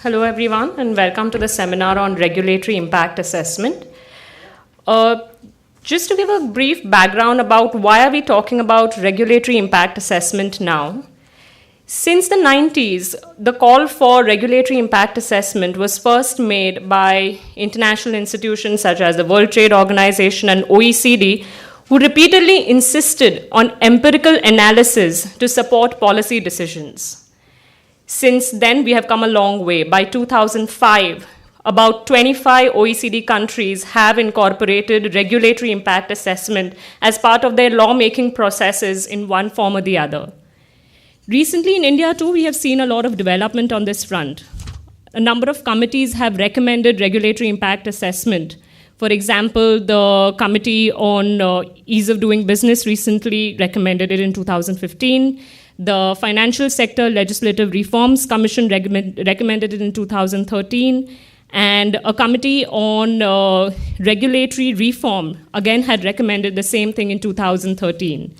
Hello everyone and welcome to the seminar on regulatory impact assessment. Just to give a brief background about why are we talking about regulatory impact assessment now. Since the 90s, the call for regulatory impact assessment was first made by international institutions such as the World Trade Organization and OECD, who repeatedly insisted on empirical analysis to support policy decisions. Since then, we have come a long way. By 2005, about 25 OECD countries have incorporated regulatory impact assessment as part of their lawmaking processes in one form or the other. Recently in India too, we have seen a lot of development on this front. A number of committees have recommended regulatory impact assessment. For example, the Committee on Ease of Doing Business recently recommended it in 2015. The Financial Sector Legislative Reforms Commission recommended it in 2013. And a Committee on Regulatory Reform, again, had recommended the same thing in 2013.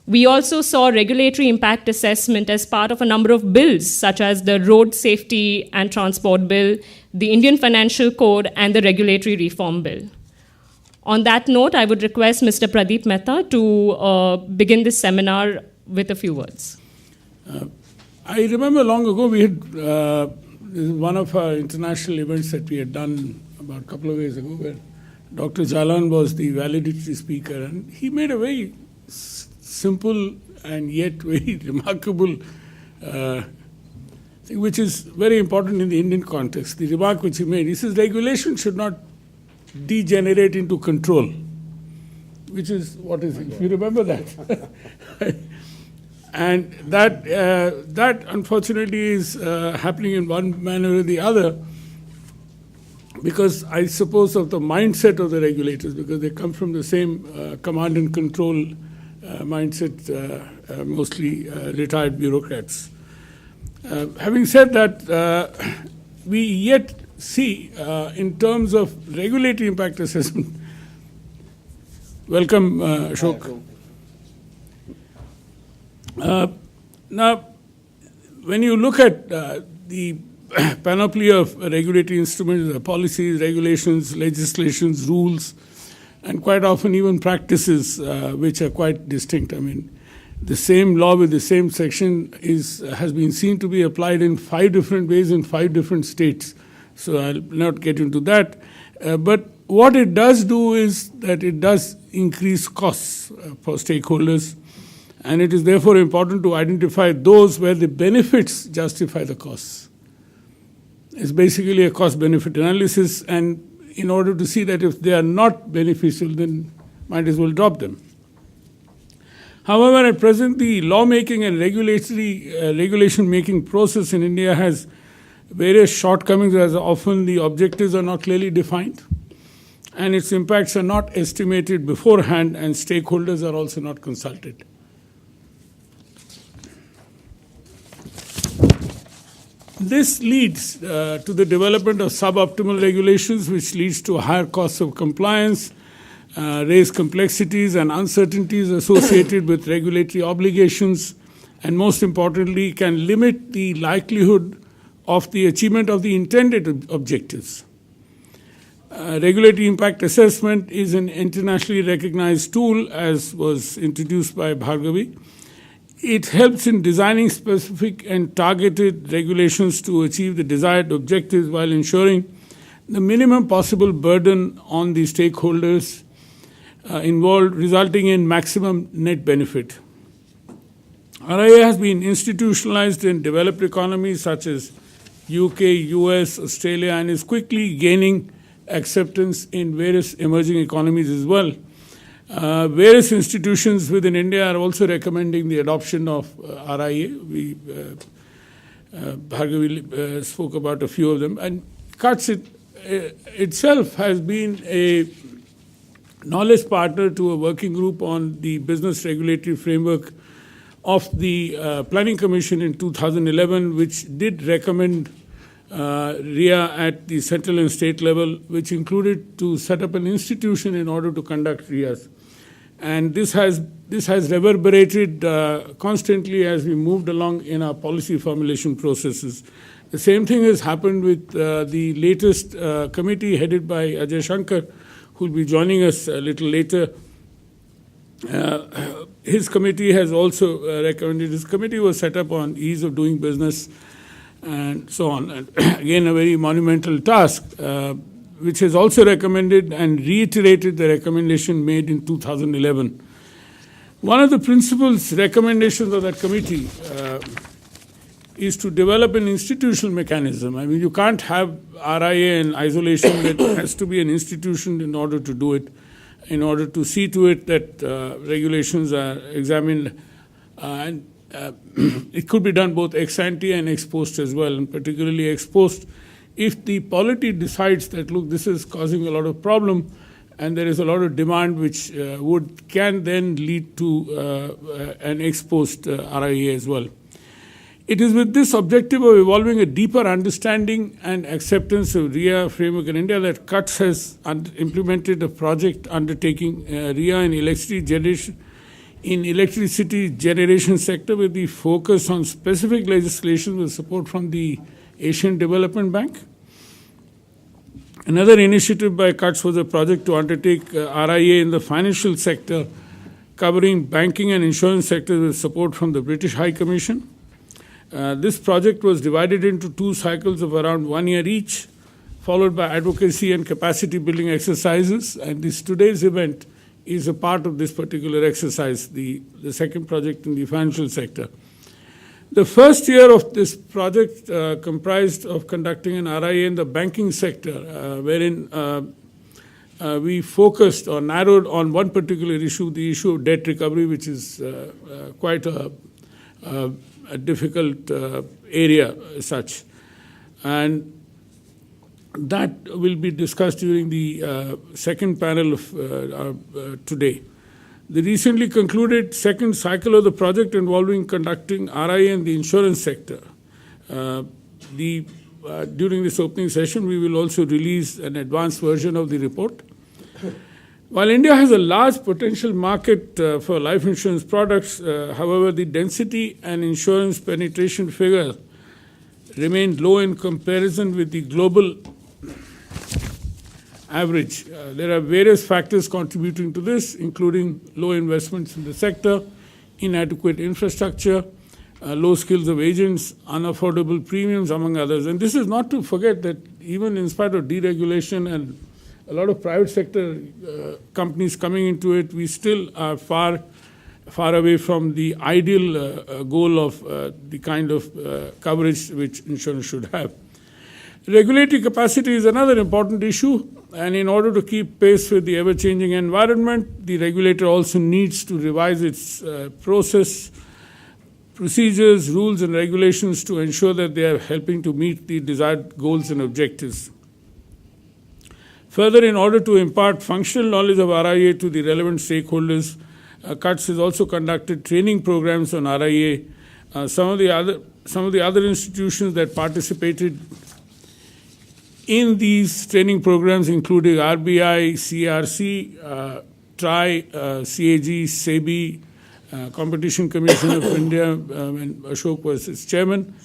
We also saw regulatory impact assessment as part of a number of bills, such as the Road Safety and Transport Bill, the Indian Financial Code, and the Regulatory Reform Bill. On that note, I would request Mr. Pradeep Mehta to begin this seminar with a few words. I remember long ago we had one of our international events that we had done about a couple of years ago where Dr. Jalan was the valedictory speaker, and he made a very simple and yet very remarkable thing, which is very important in the Indian context. The remark which he made, he says regulation should not degenerate into control, which is what is it? You remember that? And that unfortunately is happening in one manner or the other because I suppose of the mindset of the regulators, because they come from the same command and control mindset, mostly retired bureaucrats. Having said that, we yet see in terms of regulatory impact assessment. Welcome, Ashok. Now, when you look at the panoply of regulatory instruments, policies, regulations, legislations, rules, and quite often even practices which are quite distinct. I mean, the same law with the same section has been seen to be applied in 5 different ways in 5 different states. So I'll not get into that. But what it does do is that it does increase costs for stakeholders. And it is therefore important to identify those where the benefits justify the costs. It's basically a cost-benefit analysis, and in order to see that if they are not beneficial, then might as well drop them. However, at present, the lawmaking and regulation-making process in India has various shortcomings, as often the objectives are not clearly defined, and its impacts are not estimated beforehand, and stakeholders are also not consulted. This leads to the development of suboptimal regulations, which leads to higher costs of compliance, raise complexities and uncertainties associated with regulatory obligations, and most importantly, can limit the likelihood of the achievement of the intended objectives. Regulatory impact assessment is an internationally recognized tool, as was introduced by Bhargavi. It helps in designing specific and targeted regulations to achieve the desired objectives while ensuring the minimum possible burden on the stakeholders involved, resulting in maximum net benefit. RIA has been institutionalized in developed economies such as UK, US, Australia, and is quickly gaining acceptance in various emerging economies as well. Various institutions within India are also recommending the adoption of RIA. Bhargavi spoke about a few of them. And CUTS itself has been a knowledge partner to a working group on the business regulatory framework of the Planning Commission in 2011, which did recommend RIA at the central and state level, which included to set up an institution in order to conduct RIAs. And this has reverberated constantly as we moved along in our policy formulation processes. The same thing has happened with the latest committee headed by Ajay Shankar, who will be joining us a little later. His committee has also recommended, his committee was set up on ease of doing business and so on. And again, a very monumental task, which has also recommended and reiterated the recommendation made in 2011. One of the principles recommendations of that committee is to develop an institutional mechanism. I mean, you can't have RIA in isolation. There has to be an institution in order to do it, in order to see to it that regulations are examined. And it could be done both ex ante and ex post as well, and particularly ex post if the polity decides that, look, this is causing a lot of problem and there is a lot of demand which can then lead to an ex post RIA as well. It is with this objective of evolving a deeper understanding and acceptance of RIA framework in India that CUTS has implemented a project undertaking RIA in electricity generation sector with the focus on specific legislation with support from the Asian Development Bank. Another initiative by CUTS was a project to undertake RIA in the financial sector, covering banking and insurance sectors with support from the British High Commission. This project was divided into 2 cycles of around 1 year each, followed by advocacy and capacity building exercises. And today's event is a part of this particular exercise, the second project in the financial sector. The first year of this project comprised of conducting an RIA in the banking sector, wherein we focused or narrowed on one particular issue, the issue of debt recovery, which is quite a difficult area as such. And that will be discussed during the second panel of today. The recently concluded second cycle of the project involving conducting RIA in the insurance sector. During this opening session, we will also release an advanced version of the report. While India has a large potential market for life insurance products, however, the density and insurance penetration figure remained low in comparison with the global average. There are various factors contributing to this, including low investments in the sector, inadequate infrastructure, low skills of agents, unaffordable premiums, among others. And this is not to forget that even in spite of deregulation and a lot of private sector companies coming into it, we still are far away from the ideal goal of the kind of coverage which insurance should have. Regulatory capacity is another important issue, and in order to keep pace with the ever-changing environment, the regulator also needs to revise its procedures, rules, and regulations to ensure that they are helping to meet the desired goals and objectives. Further, in order to impart functional knowledge of RIA to the relevant stakeholders, CUTS has also conducted training programs on RIA. Some of the other institutions that participated in these training programs including RBI, CRC, TRI, CAG, SEBI, Competition Commission of India, when Ashok was its chairman.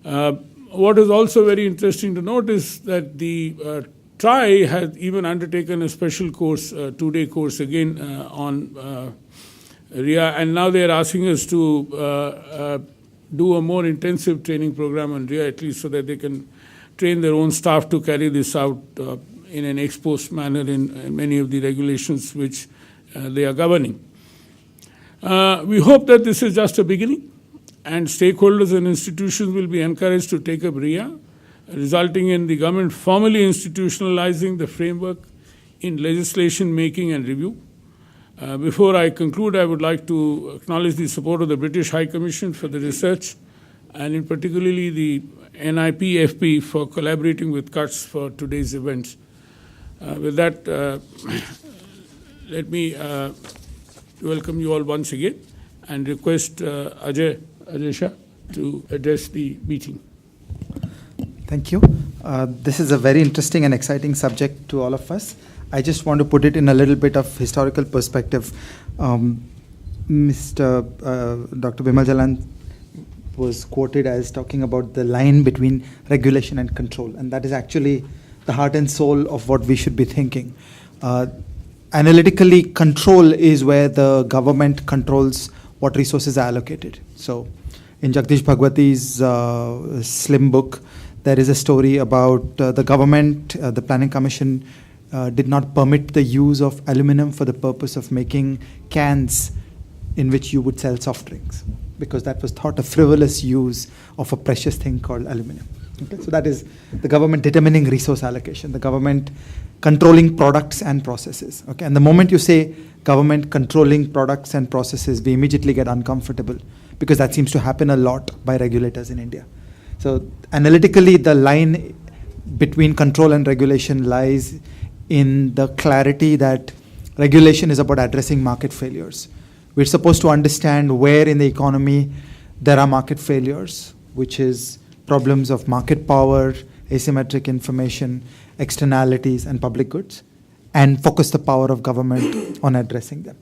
What is also very interesting to note is that the TRI has even undertaken a special course, 2-day course again on RIA, and now they are asking us to do a more intensive training program on RIA, at least so that they can train their own staff to carry this out in an ex post manner in many of the regulations which they are governing. We hope that this is just a beginning, and stakeholders and institutions will be encouraged to take up RIA, resulting in the government formally institutionalizing the framework in legislation making and review. Before I conclude, I would like to acknowledge the support of the British High Commission for the research, and in particularly the NIPFP for collaborating with CUTS for today's events. With that, let me welcome you all once again and request Ajay Shah to address the meeting. Thank you. This is a very interesting and exciting subject to all of us. I just want to put it in a little bit of historical perspective. Mr. Dr. Bimal Jalan was quoted as talking about the line between regulation and control, and that is actually the heart and soul of what we should be thinking. Analytically, control is where the government controls what resources are allocated. So in Jagdish Bhagwati's slim book, there is a story about the government, the Planning Commission did not permit the use of aluminum for the purpose of making cans in which you would sell soft drinks, because that was thought a frivolous use of a precious thing called aluminum. Okay? So that is the government determining resource allocation, the government controlling products and processes. Okay? And the moment you say government controlling products and processes, we immediately get uncomfortable, because that seems to happen a lot by regulators in India. So analytically, the line between control and regulation lies in the clarity that regulation is about addressing market failures. We're supposed to understand where in the economy there are market failures, which is problems of market power, asymmetric information, externalities, and public goods, and focus the power of government on addressing them.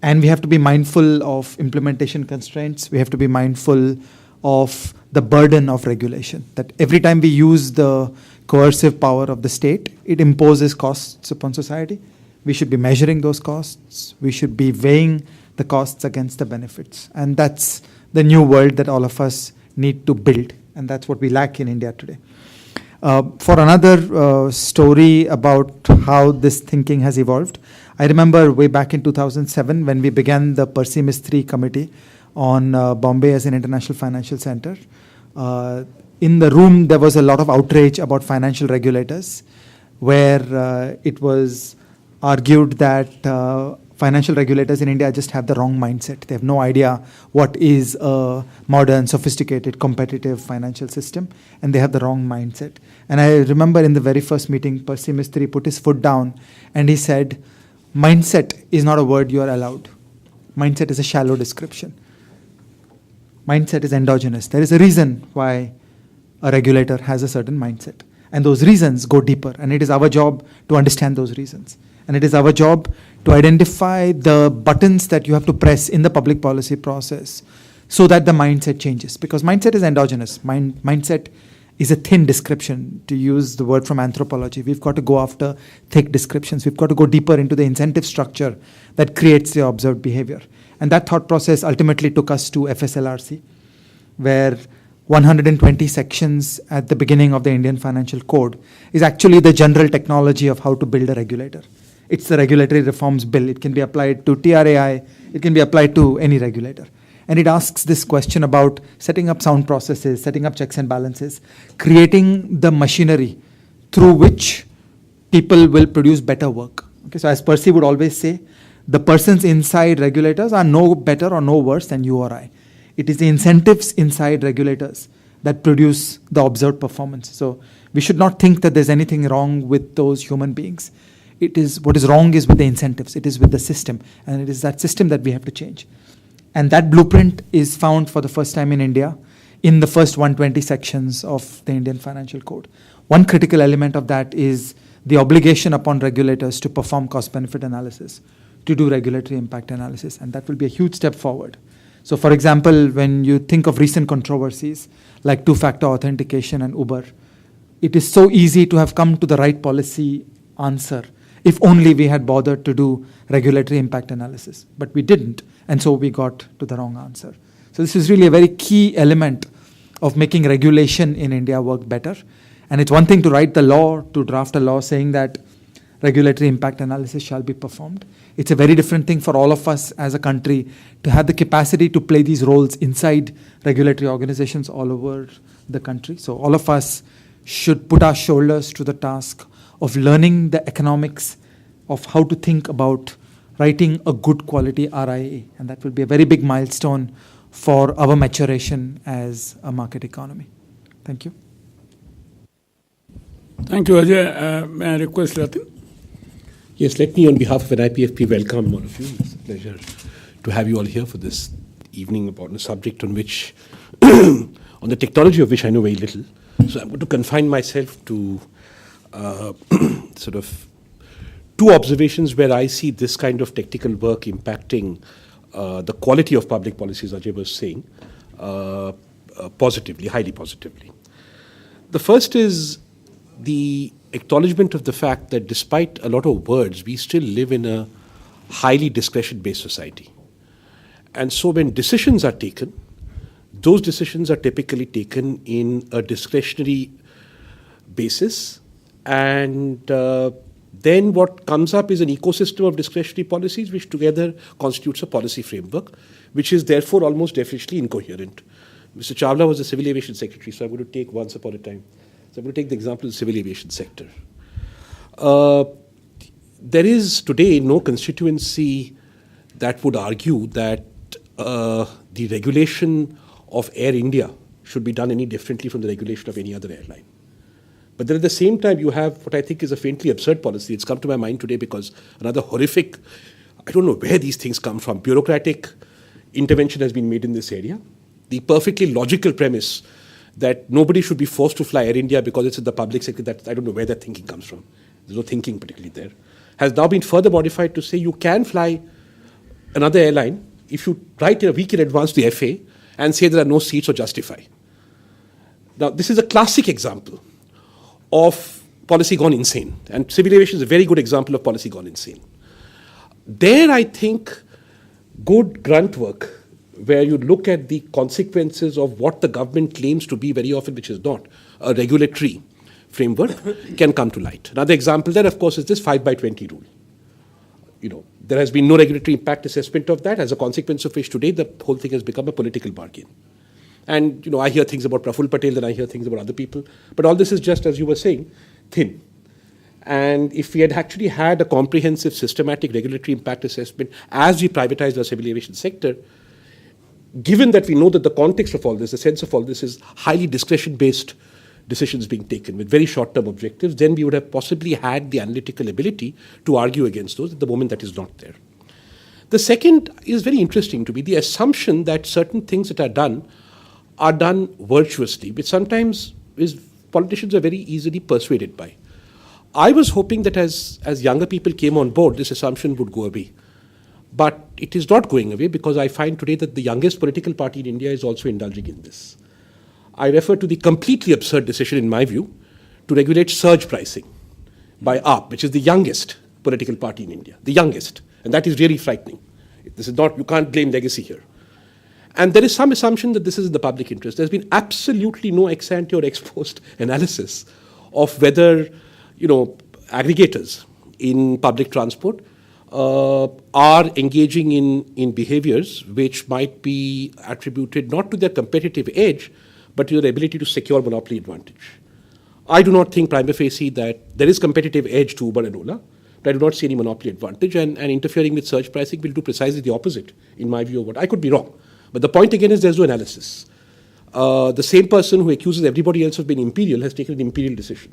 And we have to be mindful of implementation constraints. We have to be mindful of the burden of regulation, that every time we use the coercive power of the state, it imposes costs upon society. We should be measuring those costs. We should be weighing the costs against the benefits. And that's the new world that all of us need to build. And that's what we lack in India today. For another story about how this thinking has evolved, I remember way back in 2007 when we began the Percy Mistry Committee on Bombay as an international financial center. In the room, there was a lot of outrage about financial regulators, where it was argued that financial regulators in India just have the wrong mindset. They have no idea what is a modern, sophisticated, competitive financial system, and they have the wrong mindset. And I remember in the very first meeting, Percy Mistry put his foot down and he said, mindset is not a word you are allowed. Mindset is a shallow description. Mindset is endogenous. There is a reason why a regulator has a certain mindset. And those reasons go deeper. And it is our job to understand those reasons. And it is our job to identify the buttons that you have to press in the public policy process so that the mindset changes. Because mindset is endogenous. Mindset is a thin description, to use the word from anthropology. We've got to go after thick descriptions. We've got to go deeper into the incentive structure that creates the observed behavior. And that thought process ultimately took us to FSLRC, where 120 sections at the beginning of the Indian Financial Code is actually the general technology of how to build a regulator. It's the regulatory reforms bill. It can be applied to TRAI. It can be applied to any regulator. And it asks this question about setting up sound processes, setting up checks and balances, creating the machinery through which people will produce better work. Okay, so as Percy would always say, the persons inside regulators are no better or no worse than you or I. It is the incentives inside regulators that produce the observed performance. So we should not think that there's anything wrong with those human beings. It is what is wrong is with the incentives. It is with the system. And it is that system that we have to change. And that blueprint is found for the first time in India in the first 120 sections of the Indian Financial Code. One critical element of that is the obligation upon regulators to perform cost-benefit analysis, to do regulatory impact analysis. And that will be a huge step forward. So for example, when you think of recent controversies like two-factor authentication and Uber, it is so easy to have come to the right policy answer if only we had bothered to do regulatory impact analysis. But we didn't, and so we got to the wrong answer. So this is really a very key element of making regulation in India work better. And it's one thing to write the law, to draft a law saying that regulatory impact analysis shall be performed. It's a very different thing for all of us as a country to have the capacity to play these roles inside regulatory organizations all over the country. So all of us should put our shoulders to the task of learning the economics of how to think about writing a good quality RIA. And that will be a very big milestone for our maturation as a market economy. Thank you. Thank you, Ajay. May I request Rathin? Yes, let me on behalf of NIPFP welcome all of you. It's a pleasure to have you all here for this evening about a subject on which, on the technology of which I know very little. So I'm going to confine myself to sort of two observations where I see this kind of technical work impacting the quality of public policies, Ajay was saying, positively, highly positively. The first is the acknowledgement of the fact that despite a lot of words, we still live in a highly discretion-based society. And so when decisions are taken, those decisions are typically taken in a discretionary basis, and then what comes up is an ecosystem of discretionary policies which together constitutes a policy framework, which is therefore almost definitionally incoherent. Mr. Chawla was the Civil Aviation Secretary, so I'm going to take once upon a time. So I'm going to take the example of the civil aviation sector. There is today no constituency that would argue that the regulation of Air India should be done any differently from the regulation of any other airline. But then at the same time, you have what I think is a faintly absurd policy. It's come to my mind today because another horrific, I don't know where these things come from, bureaucratic intervention has been made in this area. The perfectly logical premise that nobody should be forced to fly Air India because it's in the public sector, that I don't know where that thinking comes from. There's no thinking particularly there. Has now been further modified to say you can fly another airline if you write a week in advance to the FA and say there are no seats or justify. Now, this is a classic example of policy gone insane. And civil aviation is a very good example of policy gone insane. There, I think, good grunt work, where you look at the consequences of what the government claims to be very often, which is not, a regulatory framework, can come to light. Another example there, of course, is this 5/20 rule. There has been no regulatory impact assessment of that, as a consequence of which today the whole thing has become a political bargain. And, I hear things about Praful Patel and I hear things about other people. But all this is just, as you were saying, thin. And if we had actually had a comprehensive, systematic regulatory impact assessment as we privatized our civil aviation sector, given that we know that the context of all this, the sense of all this is highly discretion-based decisions being taken with very short-term objectives, then we would have possibly had the analytical ability to argue against those. At the moment, that is not there. The second is very interesting to me, the assumption that certain things that are done virtuously, which sometimes politicians are very easily persuaded by. I was hoping that as younger people came on board, this assumption would go away. But it is not going away because I find today that the youngest political party in India is also indulging in this. I refer to the completely absurd decision, in my view, to regulate surge pricing by AAP, which is the youngest political party in India, the youngest. And that is really frightening. This is not, you can't blame legacy here. And there is some assumption that this is in the public interest. There's been absolutely no ex ante or ex post analysis of whether, aggregators in public transport are engaging in behaviors which might be attributed not to their competitive edge, but to their ability to secure monopoly advantage. I do not think prima facie that there is competitive edge to Uber and Ola, but I do not see any monopoly advantage, and interfering with surge pricing will do precisely the opposite, in my view of what I could be wrong. But the point again is there's no analysis. The same person who accuses everybody else of being imperial has taken an imperial decision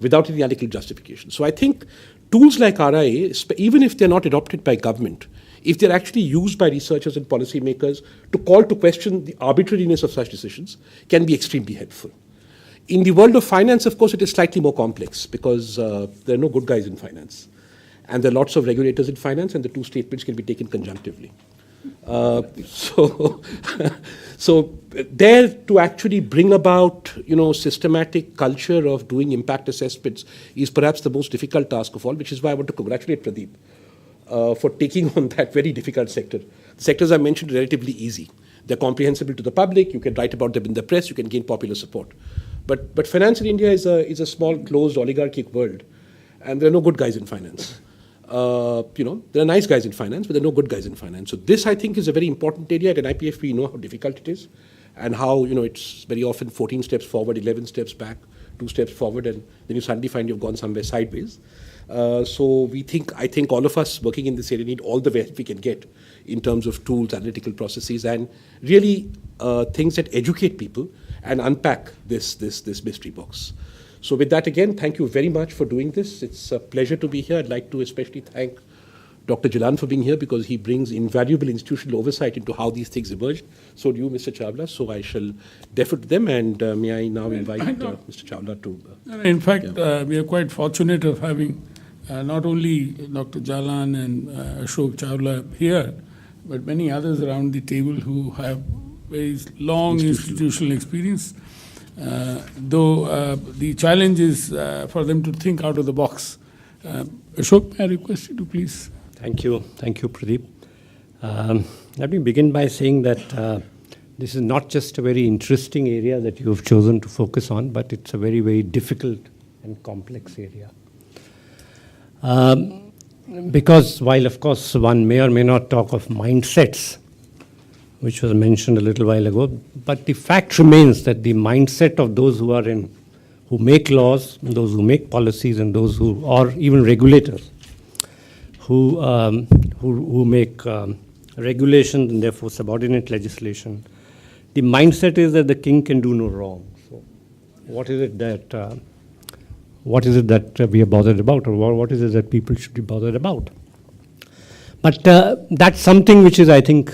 without any analytical justification. So I think tools like RIA, even if they're not adopted by government, if they're actually used by researchers and policymakers to call to question the arbitrariness of such decisions, can be extremely helpful. In the world of finance, of course, it is slightly more complex because there are no good guys in finance. And there are lots of regulators in finance, and the two statements can be taken conjunctively. So there to actually bring about, systematic culture of doing impact assessments is perhaps the most difficult task of all, which is why I want to congratulate Pradeep for taking on that very difficult sector. The sectors I mentioned are relatively easy. They're comprehensible to the public. You can write about them in the press. You can gain popular support. But finance in India is a small, closed, oligarchic world, and there are no good guys in finance. There are nice guys in finance, but there are no good guys in finance. So this, I think, is a very important area. At NIPFP, we know how difficult it is and how, it's very often 14 steps forward, 11 steps back, 2 steps forward, and then you suddenly find you've gone somewhere sideways. So I think all of us working in this area need all the help we can get in terms of tools, analytical processes, and really things that educate people and unpack this mystery box. So with that, again, thank you very much for doing this. It's a pleasure to be here. I'd like to especially thank Dr. Jalan for being here because he brings invaluable institutional oversight into how these things emerged. So do you, Mr. Chawla. So I shall defer to them, and may I now invite Mr. Chawla to... In fact, we are quite fortunate of having not only Dr. Jalan and Ashok Chawla here, but many others around the table who have very long institutional experience, though the challenge is for them to think out of the box. Ashok, may I request you to please? Thank you, Pradeep. Let me begin by saying that this is not just a very interesting area that you have chosen to focus on, but it's a very, very difficult and complex area. Because while, of course, one may or may not talk of mindsets, which was mentioned a little while ago, but the fact remains that the mindset of those who make laws, those who make policies, and those who, or even regulators, who make regulations and therefore subordinate legislation, the mindset is that the king can do no wrong. So, what is it that we are bothered about, or what is it that people should be bothered about? But that's something which is, I think,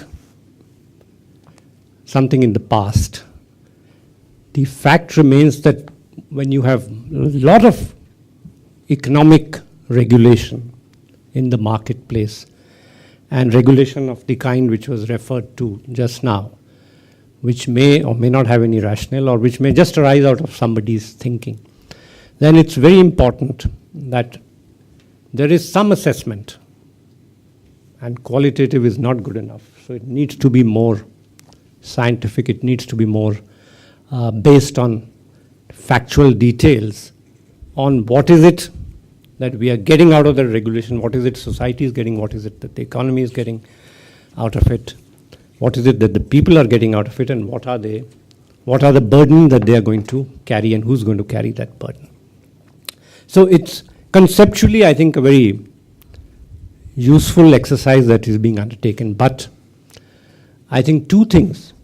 something in the past. The fact remains that when you have a lot of economic regulation in the marketplace, and regulation of the kind which was referred to just now, which may or may not have any rationale, or which may just arise out of somebody's thinking, then it's very important that there is some assessment, and qualitative is not good enough. So it needs to be more scientific, it needs to be more based on factual details on what is it that we are getting out of the regulation, what is it society is getting, what is it that the economy is getting out of it, what is it that the people are getting out of it, and what are the burden that they are going to carry, and who's going to carry that burden. So it's conceptually, I think, a very useful exercise that is being undertaken. But I think two things,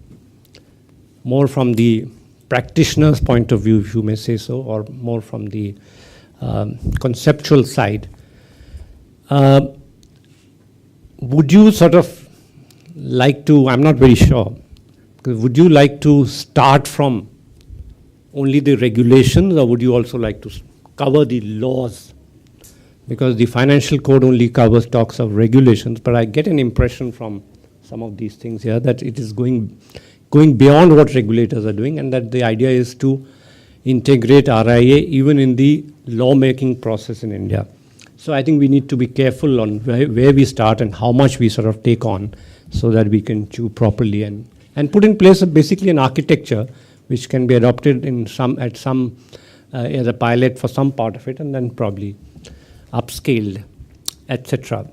more from the practitioner's point of view, if you may say so, or more from the conceptual side. Would you sort of like to, I'm not very sure, would you like to start from only the regulations, or would you also like to cover the laws? Because the financial code only talks of regulations, but I get an impression from some of these things here that it is going beyond what regulators are doing, and that the idea is to integrate RIA even in the lawmaking process in India. So I think we need to be careful on where we start and how much we sort of take on, so that we can chew properly and put in place basically an architecture which can be adopted as a pilot for some part of it, and then probably upscaled, etc.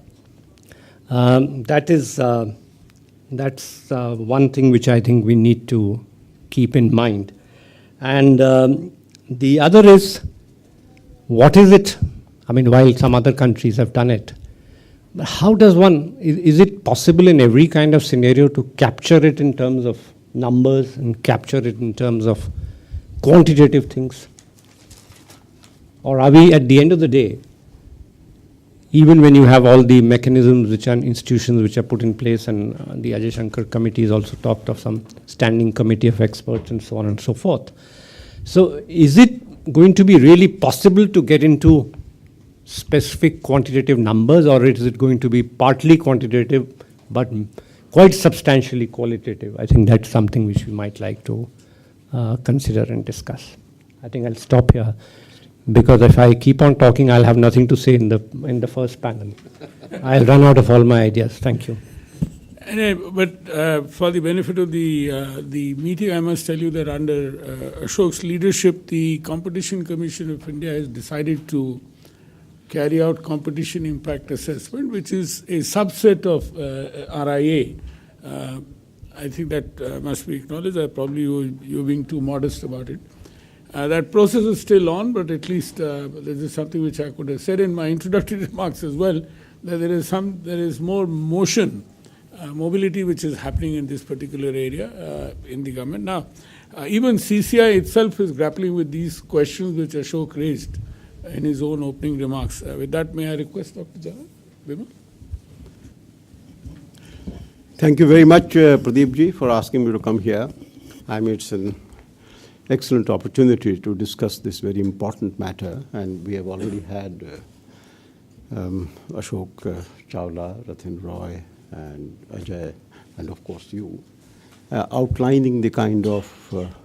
That's one thing which I think we need to keep in mind. And the other is, what is it? I mean, while some other countries have done it, but how does one, is it possible in every kind of scenario to capture it in terms of numbers and capture it in terms of quantitative things? Or are we, at the end of the day, even when you have all the mechanisms which are institutions which are put in place, and the Ajay Shankar committee has also talked of some standing committee of experts and so on and so forth. So is it going to be really possible to get into specific quantitative numbers, or is it going to be partly quantitative but quite substantially qualitative? I think that's something which we might like to consider and discuss. I think I'll stop here, because if I keep on talking, I'll have nothing to say in the first panel. I'll run out of all my ideas. Thank you. But for the benefit of the meeting, I must tell you that under Ashok's leadership, the Competition Commission of India has decided to carry out competition impact assessment, which is a subset of RIA. I think that must be acknowledged. Probably you're being too modest about it. That process is still on, but at least this is something which I could have said in my introductory remarks as well, that there is more mobility which is happening in this particular area in the government. Now, even CCI itself is grappling with these questions which Ashok raised in his own opening remarks. With that, may I request Dr. Jalan? Bimal? Thank you very much, Pradeep ji, for asking me to come here. I mean, it's an excellent opportunity to discuss this very important matter, and we have already had Ashok Chawla, Rathin Roy, and Ajay, and of course you, outlining the kind of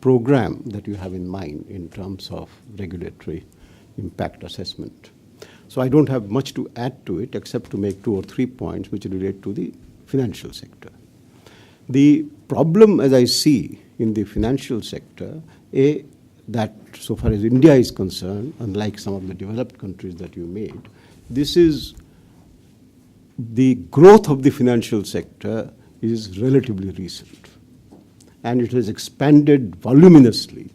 program that you have in mind in terms of regulatory impact assessment. So I don't have much to add to it except to make 2 or 3 points which relate to the financial sector. The problem, as I see in the financial sector, that so far as India is concerned, unlike some of the developed countries that you made, this is the growth of the financial sector is relatively recent. And it has expanded voluminously.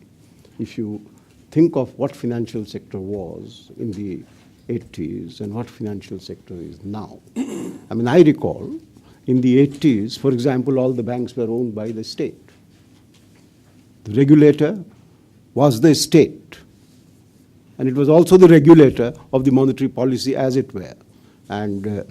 If you think of what financial sector was in the 80s and what financial sector is now. I mean, I recall in the 80s, for example, all the banks were owned by the state. The regulator was the state. And it was also the regulator of the monetary policy, as it were. And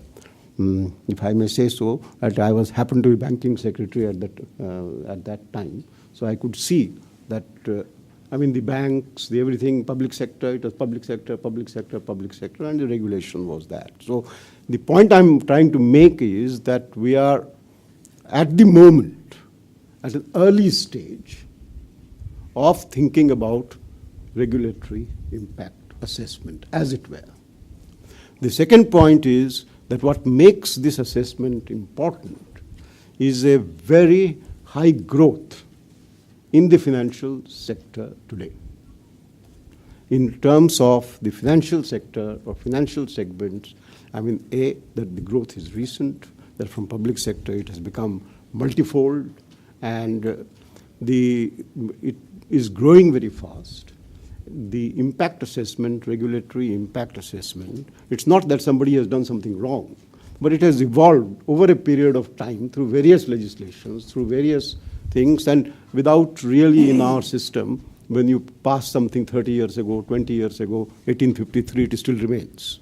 if I may say so, that I happened to be banking secretary at that time. So I could see that, the banks, the everything, public sector, it was public sector, public sector, public sector, and the regulation was that. So the point I'm trying to make is that we are, at the moment, at an early stage of thinking about regulatory impact assessment, as it were. The second point is that what makes this assessment important is a very high growth in the financial sector today. In terms of the financial sector or financial segments, that the growth is recent, that from public sector it has become multifold, and it is growing very fast. The impact assessment, regulatory impact assessment, it's not that somebody has done something wrong, but it has evolved over a period of time through various legislations, through various things, and without really in our system, when you pass something 30 years ago, 20 years ago, 1853, it still remains.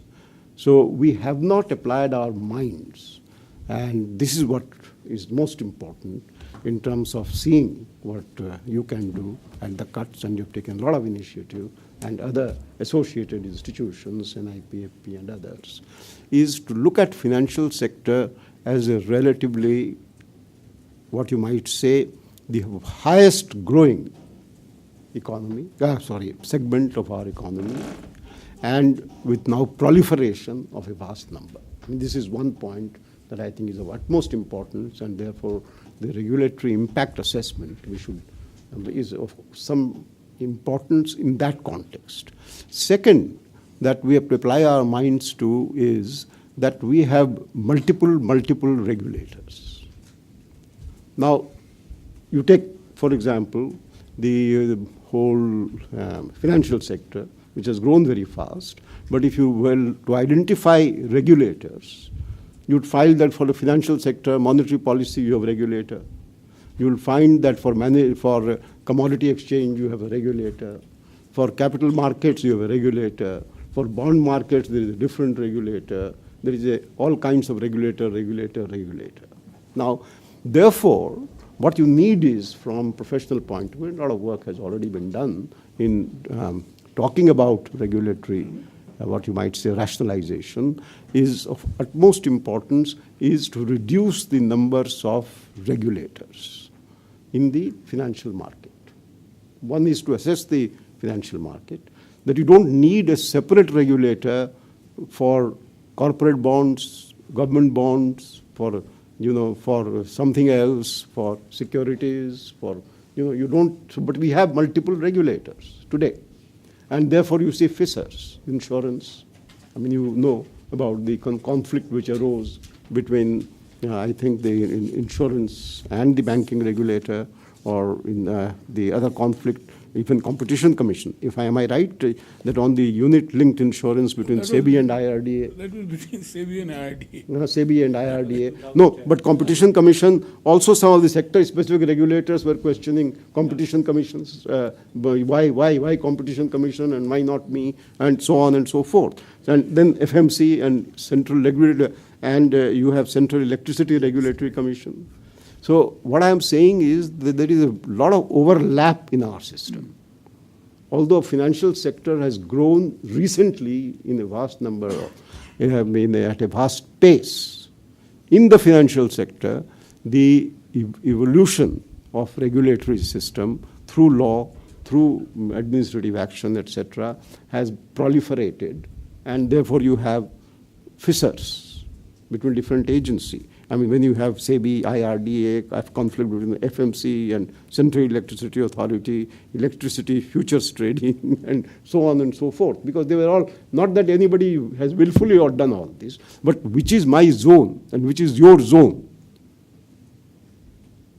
So we have not applied our minds, and this is what is most important in terms of seeing what you can do and the cuts, and you've taken a lot of initiative, and other associated institutions, NIPFP and others, is to look at financial sector as a relatively, what you might say, the highest growing segment of our economy, and with now proliferation of a vast number. This is one point that I think is of utmost importance, and therefore the regulatory impact assessment is of some importance in that context. Second, that we have to apply our minds to is that we have multiple regulators. Now, you take, for example, the whole financial sector, which has grown very fast, but if you were to identify regulators, you'd find that for the financial sector, monetary policy, you have a regulator. You'll find that for commodity exchange, you have a regulator. For capital markets, you have a regulator. For bond markets, there is a different regulator. There is all kinds of regulator. Now, therefore, what you need is, from professional point of view, a lot of work has already been done in talking about regulatory, what you might say, rationalization, is of utmost importance, is to reduce the numbers of regulators in the financial market. One is to assess the financial market, that you don't need a separate regulator for corporate bonds, government bonds, for something else, for securities, you don't, but we have multiple regulators today. And therefore you see fissures, insurance. You know about the conflict which arose between, I think, the insurance and the banking regulator, or in the other conflict, even Competition Commission. Am I right, that on the unit-linked insurance between SEBI and IRDA? That was between SEBI and IRDA. SEBI and IRDA. No, but Competition Commission, also some of the sector-specific regulators were questioning Competition Commissions. Why Competition Commission and why not me, and so on and so forth. And then FMC and Central Regulator, and you have Central Electricity Regulatory Commission. So what I am saying is that there is a lot of overlap in our system. although financial sector has grown recently in a vast number at a vast pace, in the financial sector, the evolution of regulatory system through law, through administrative action, etc., has proliferated, and therefore you have fissures between different agencies. I mean, when you have SEBI, IRDA, conflict between the FMC and Central Electricity Authority, electricity futures trading, and so on and so forth, because they were all, not that anybody has willfully or done all this, but which is my zone and which is your zone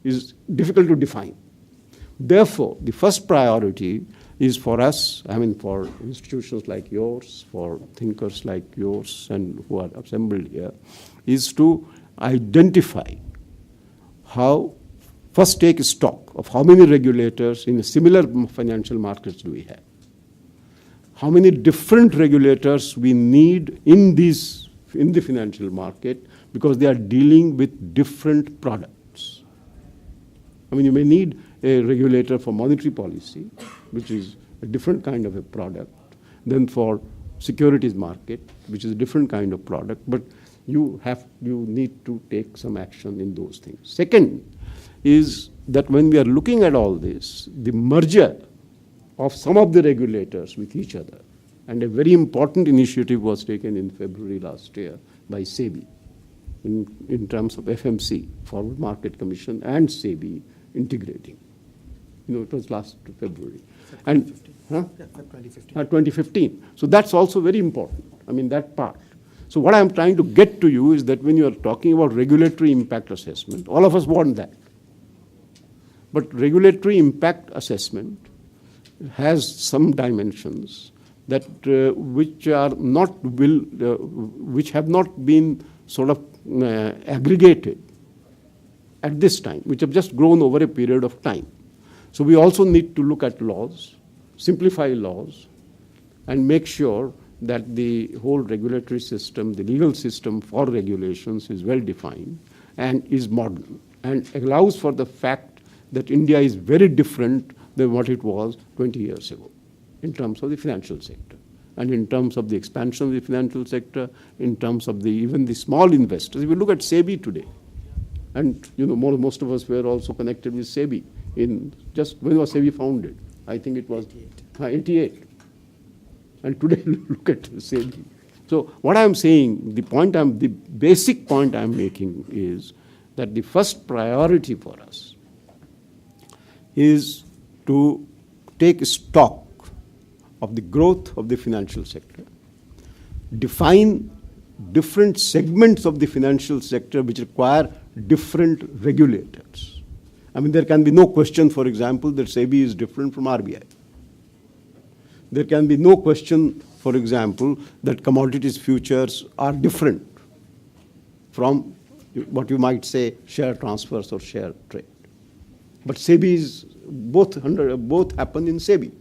is difficult to define. Therefore, the first priority is for us, I mean, for institutions like yours, for thinkers like yours and who are assembled here, is to identify how, first take stock of how many regulators in similar financial markets do we have. How many different regulators we need in the financial market, because they are dealing with different products. I mean, you may need a regulator for monetary policy, which is a different kind of a product, than for securities market, which is a different kind of product, but you need to take some action in those things. Second is that when we are looking at all this, the merger of some of the regulators with each other, and a very important initiative was taken in February last year by SEBI in terms of FMC, Forward Market Commission, and SEBI integrating. It was last February. And 2015. So that's also very important. I mean, that part. So what I'm trying to get to you is that when you are talking about regulatory impact assessment, all of us want that. But regulatory impact assessment has some dimensions that which have not been sort of aggregated at this time, which have just grown over a period of time. So we also need to look at laws, simplify laws, and make sure that the whole regulatory system, the legal system for regulations is well defined and is modern and allows for the fact that India is very different than what it was 20 years ago in terms of the financial sector and in terms of the expansion of the financial sector, in terms of even the small investors. If you look at SEBI today, and most of us were also connected with SEBI in just when was SEBI founded? I think it was 88. And today, look at SEBI. So what I'm saying, the basic point I'm making is that the first priority for us is to take stock of the growth of the financial sector, define different segments of the financial sector which require different regulators. I mean, there can be no question, for example, that SEBI is different from RBI. There can be no question, for example, that commodities futures are different from what you might say share transfers or share trade. But SEBI is both happen in SEBI.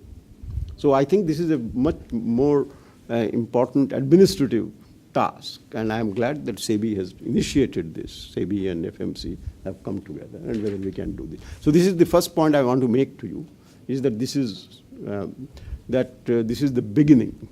So I think this is a much more important administrative task, and I am glad that SEBI has initiated this. SEBI and FMC have come together, and whether we can do this. So this is the first point I want to make to you, is that this is this is the beginning,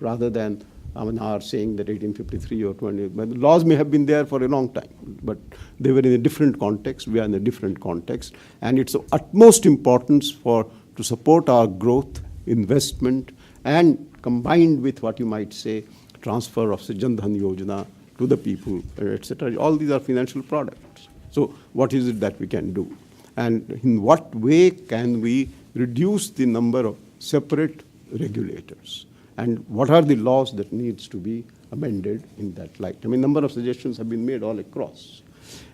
rather than our saying that 1853 or 20. But the laws may have been there for a long time, but they were in a different context. We are in a different context, and it's of utmost importance to support our growth, investment, and combined with what you might say transfer of Jan Dhan Yojana to the people, etc. All these are financial products. So what is it that we can do? And in what way can we reduce the number of separate regulators? And what are the laws that needs to be amended in that light? I mean, number of suggestions have been made all across.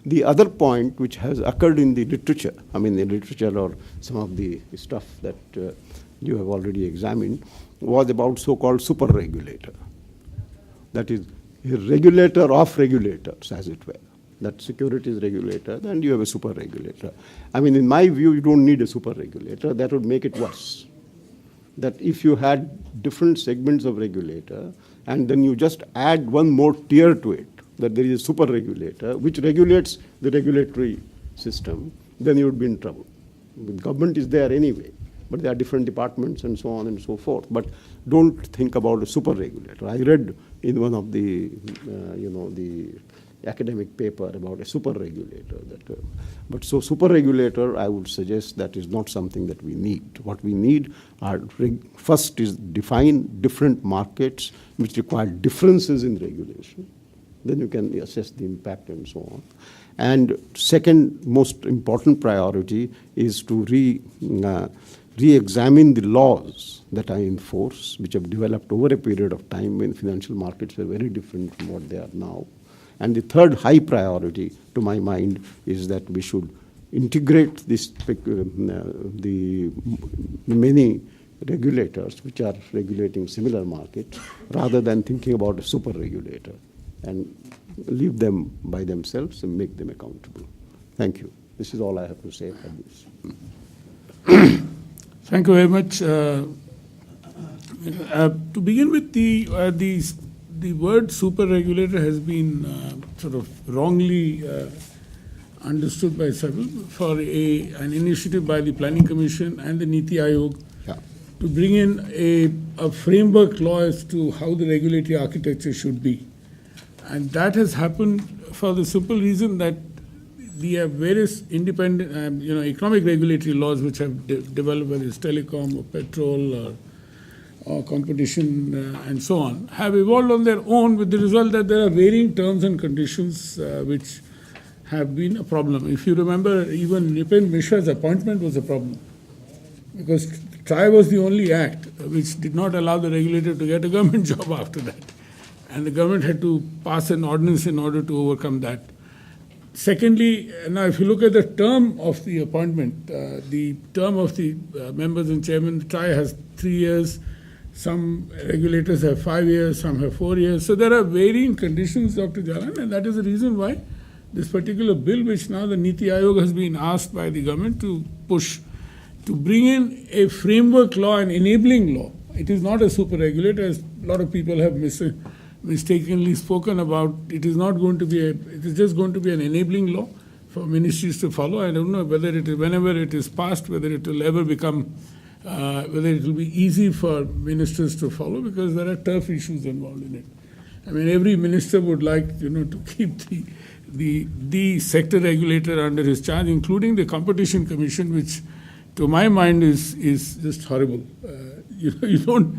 The other point which has occurred in the literature, I mean the literature or some of the stuff that you have already examined, was about so-called super regulator. That is a regulator of regulators, as it were. That securities regulator, and you have a super regulator. I mean, in my view, you don't need a super regulator. That would make it worse. That if you had different segments of regulator, and then you just add one more tier to it, that there is a super regulator, which regulates the regulatory system, then you would be in trouble. The government is there anyway. but there are different departments and so on and so forth. But don't think about a super regulator. I read in one of the, the academic paper about a super regulator. But so super regulator, I would suggest that is not something that we need. What we need are, first is define different markets which require differences in regulation. Then you can assess the impact and so on. And second most important priority is to re-examine the laws that are in force, which have developed over a period of time when financial markets were very different from what they are now. And the third high priority, to my mind, is that we should integrate the many regulators which are regulating similar markets rather than thinking about a super regulator, and leave them by themselves and make them accountable. Thank you. This is all I have to say for this. Thank you very much. To begin with, the word super regulator has been sort of wrongly understood by several for an initiative by the Planning Commission and the Niti Aayog to bring in a framework law as to how the regulatory architecture should be. And that has happened for the simple reason that we have various independent, economic regulatory laws which have developed, whether it's telecom or petrol or competition and so on, have evolved on their own, with the result that there are varying terms and conditions which have been a problem. If you remember, even Nipin Mishra's appointment was a problem, because TRI was the only act which did not allow the regulator to get a government job after that. And the government had to pass an ordinance in order to overcome that. Secondly, now if you look at the term of the appointment, the term of the members and chairman, the TRI has 3 years. Some regulators have 5 years, some have 4 years. So there are varying conditions, Dr. Jalan, and that is the reason why this particular bill, which now the Niti Aayog has been asked by the government to push, to bring in a framework law, an enabling law. It is not a super regulator, as a lot of people have mistakenly spoken about. It is not going to be it is just going to be an enabling law for ministries to follow. I don't know whether it is, whenever it is passed, whether it will ever become, whether it will be easy for ministers to follow, because there are turf issues involved in it. I mean, every minister would like, to keep the sector regulator under his charge, including the Competition Commission, which, to my mind, is just horrible. You don't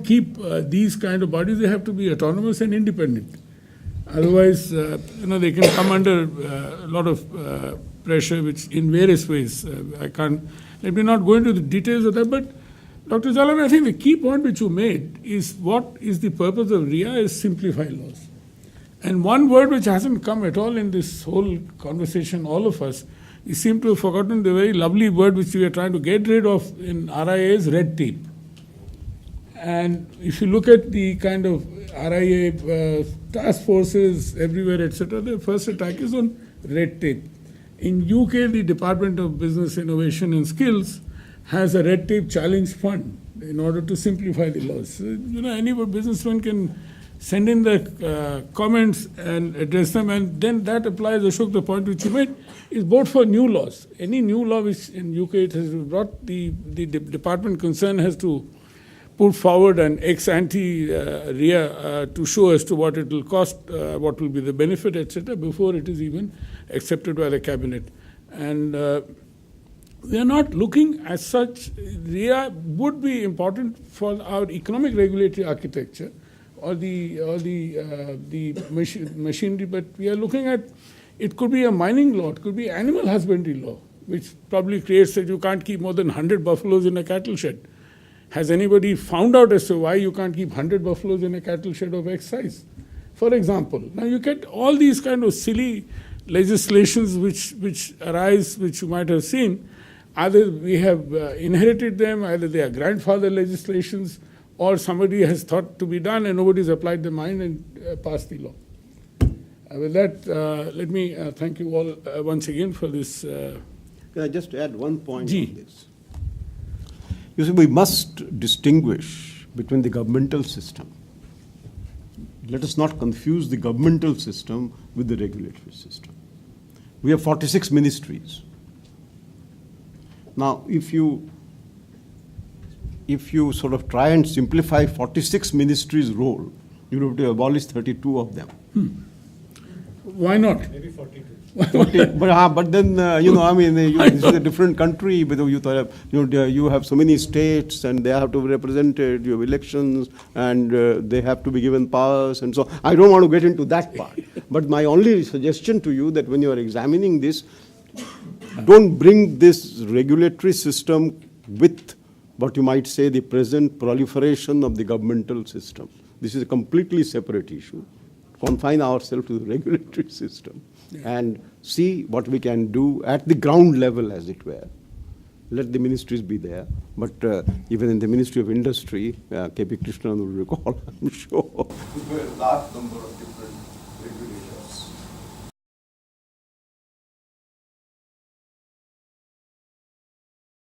keep these kind of bodies. They have to be autonomous and independent. Otherwise, they can come under a lot of pressure, which in various ways. Let me not go into the details of that, but Dr. Jalan, I think the key point which you made is what is the purpose of RIA is simplify laws. And one word which hasn't come at all in this whole conversation, all of us, we seem to have forgotten the very lovely word which we are trying to get rid of in RIA is red tape. And if you look at the kind of RIA task forces everywhere, etc., the first attack is on red tape. In UK, the Department of Business Innovation and Skills has a red tape challenge fund in order to simplify the laws. So, any businessman can send in the comments and address them, and then that applies, Ashok, the point which you made, is both for new laws. Any new law which in UK it has brought, the department concerned has to put forward an ex-ante RIA to show as to what it will cost, what will be the benefit, etc., before it is even accepted by the cabinet. And we are not looking as such. RIA would be important for our economic regulatory architecture or the machinery, but we are looking at, it could be a mining law, it could be animal husbandry law, which probably creates that you can't keep more than 100 buffaloes in a cattle shed. Has anybody found out as to why you can't keep 100 buffaloes in a cattle shed of X size? For example, now you get all these kind of silly legislations which arise, which you might have seen. Either we have inherited them, either they are grandfather legislations, or somebody has thought to be done and nobody's applied their mind and passed the law. With that, let me thank you all once again for this. Can I just add one point on this? You see, we must distinguish between the governmental system. Let us not confuse the governmental system with the regulatory system. We have 46 ministries. Now, if you sort of try and simplify 46 ministries' role, you have to abolish 32 of them. Why not? But then, this is a different country, but you have so many states and they have to be represented, you have elections and they have to be given powers and so on. I don't want to get into that part. But my only suggestion to you that when you are examining this, don't bring this regulatory system with what you might say the present proliferation of the governmental system. This is a completely separate issue. Confine ourselves to the regulatory system and see what we can do at the ground level, as it were. Let the ministries be there. But even in the Ministry of Industry, K.P. Krishnan will recall, I'm sure, there were a large number of different